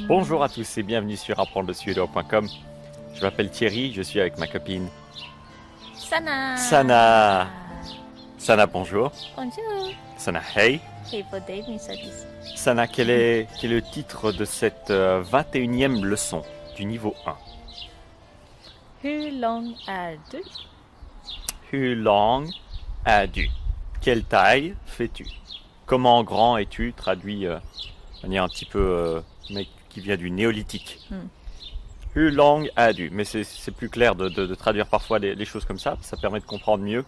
Bonjour à tous et bienvenue sur apprendre-le-suédois.com. Je m'appelle Thierry, je suis avec ma copine Sana. Sana. Sana, bonjour. Bonjour. Sana, hey. Hej på dig min sötis. Sana, quel est le titre de cette 21e leçon du niveau 1? Hur lång är du? Hur lång es-tu? Quelle taille fais-tu? Comment grand es-tu? Traduit de manière un petit peu mec qui vient du néolithique. Hur lång es-tu? Mais c'est plus clair de traduire parfois les choses comme ça. Ça permet de comprendre mieux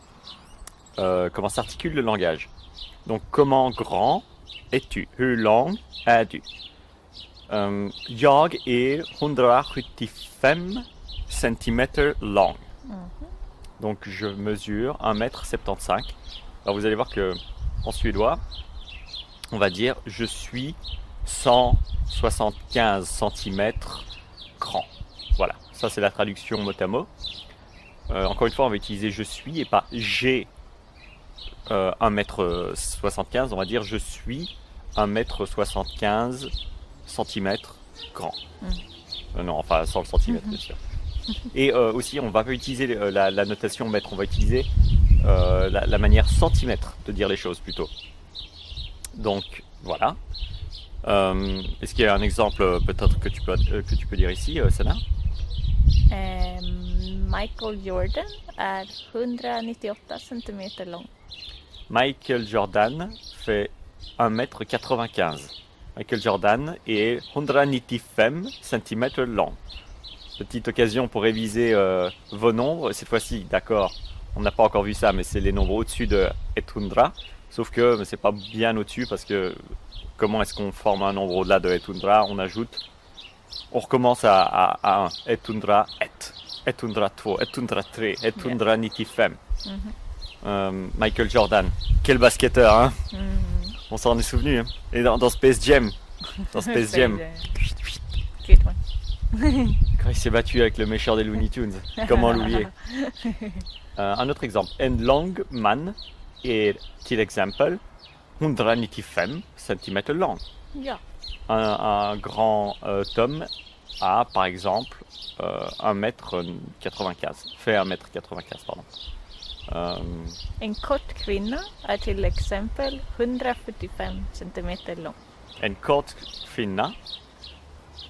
comment s'articule le langage. Donc, comment grand es-tu? Hur lång es-tu? Jag är 175 cm lång. Donc, je mesure 1,75 m. Alors, vous allez voir que en suédois, on va dire je suis 175 cm grand. Voilà, ça c'est la traduction mot à mot. Encore une fois, on va utiliser je suis et pas j'ai 1,75 m. On va dire je suis 1,75 m grand. Non, enfin sans le centimètre, bien sûr. Et aussi, on va pas utiliser la notation mètre, on va utiliser la manière centimètre de dire les choses plutôt. Donc, voilà. Est-ce qu'il y a un exemple peut-être que tu peux dire ici, Sana? Michael Jordan är 198 centimeter lång. Michael Jordan fait 1,95 m. Michael Jordan est 195 cm long. Petite occasion pour réviser vos nombres. Cette fois-ci, d'accord, on n'a pas encore vu ça, mais c'est les nombres au-dessus de 100. Sauf que c'est pas bien au-dessus parce que comment est-ce qu'on forme un nombre au-delà de 100? On ajoute, on recommence à 1. 101, 102, 103, 195. Michael Jordan, quel basketteur, hein? On s'en est souvenu, hein? Et dans Space Jam, Good one. quand il s'est battu avec le méchant des Looney Tunes, comment l'oublier? Un autre exemple, en lång man est till exempel 195 cm lång. Ja. Un grand homme a par exemple 1,95 m, fait 1,95 m, pardon. En kort kvinna är till exempel 145 centimeter lång. En kort kvinna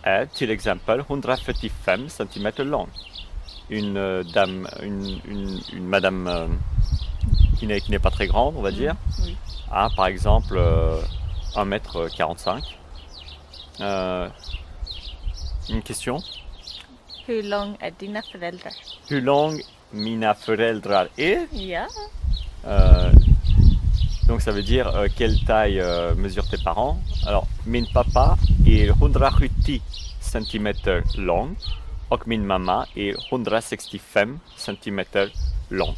est till exempel 145 cm lång. Une dame, une madame qui n'est pas très grande, on va dire, Oui. a par exemple 1,45 m. Une question? Hur lång är dina föräldrar? Hur lång mina föräldrar är? Ja. Donc ça veut dire quelle taille mesurent tes parents. Alors, min pappa est 170 cm lång och min mamma est 165 cm lång.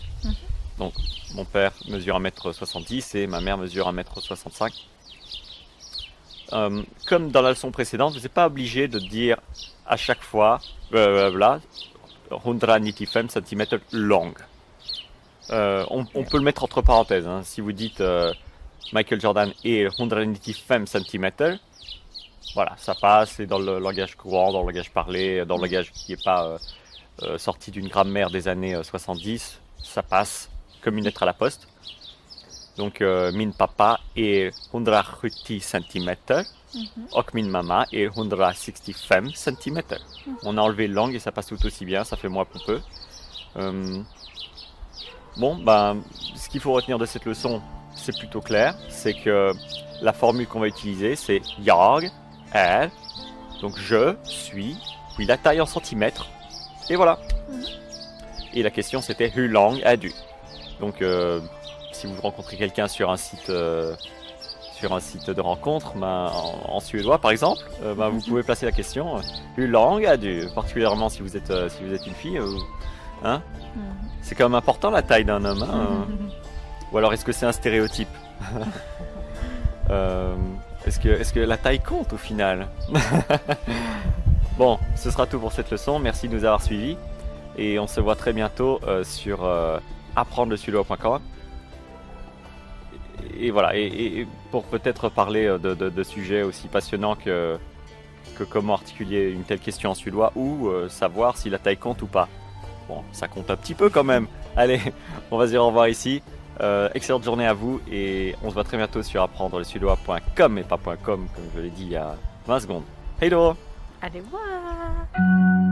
Donc, mon père mesure 1,70 m et ma mère mesure 1,65 m. Comme dans la leçon précédente, vous n'êtes pas obligé de dire à chaque fois 195 cm long. On peut le mettre entre parenthèses. Hein. Si vous dites Michael Jordan est 195 cm, voilà, ça passe, c'est dans le langage courant, dans le langage parlé, dans le langage qui n'est pas sorti d'une grammaire des années 70, ça passe comme une lettre à la poste. Donc, min papa est 170 cm, och min mamma est 165 cm. On a enlevé le langue et ça passe tout aussi bien, ça fait moins pompeux. Bon, ce qu'il faut retenir de cette leçon, c'est plutôt clair, c'est que la formule qu'on va utiliser, c'est jag är, donc je suis, puis la taille en centimètres, et voilà. Et la question c'était hur lång är du? Donc, si vous rencontrez quelqu'un sur un site de rencontre, en suédois par exemple, vous pouvez placer la question hur lång är du? Particulièrement si vous êtes une fille, hein? C'est quand même important la taille d'un homme, hein? Ou alors est-ce que c'est un stéréotype? Est-ce que la taille compte au final? Bon, ce sera tout pour cette leçon. Merci de nous avoir suivis et on se voit très bientôt sur apprendre-le-suédois.com. Et voilà, et pour peut-être parler de sujets aussi passionnants que que comment articuler une telle question en suédois ou savoir si la taille compte ou pas. Bon, ça compte un petit peu quand même. Allez, on va se dire au revoir ici. Excellente journée à vous et on se voit très bientôt sur apprendrelesuédois.com et pas .com comme je l'ai dit il y a 20 secondes. Hej då! Au revoir.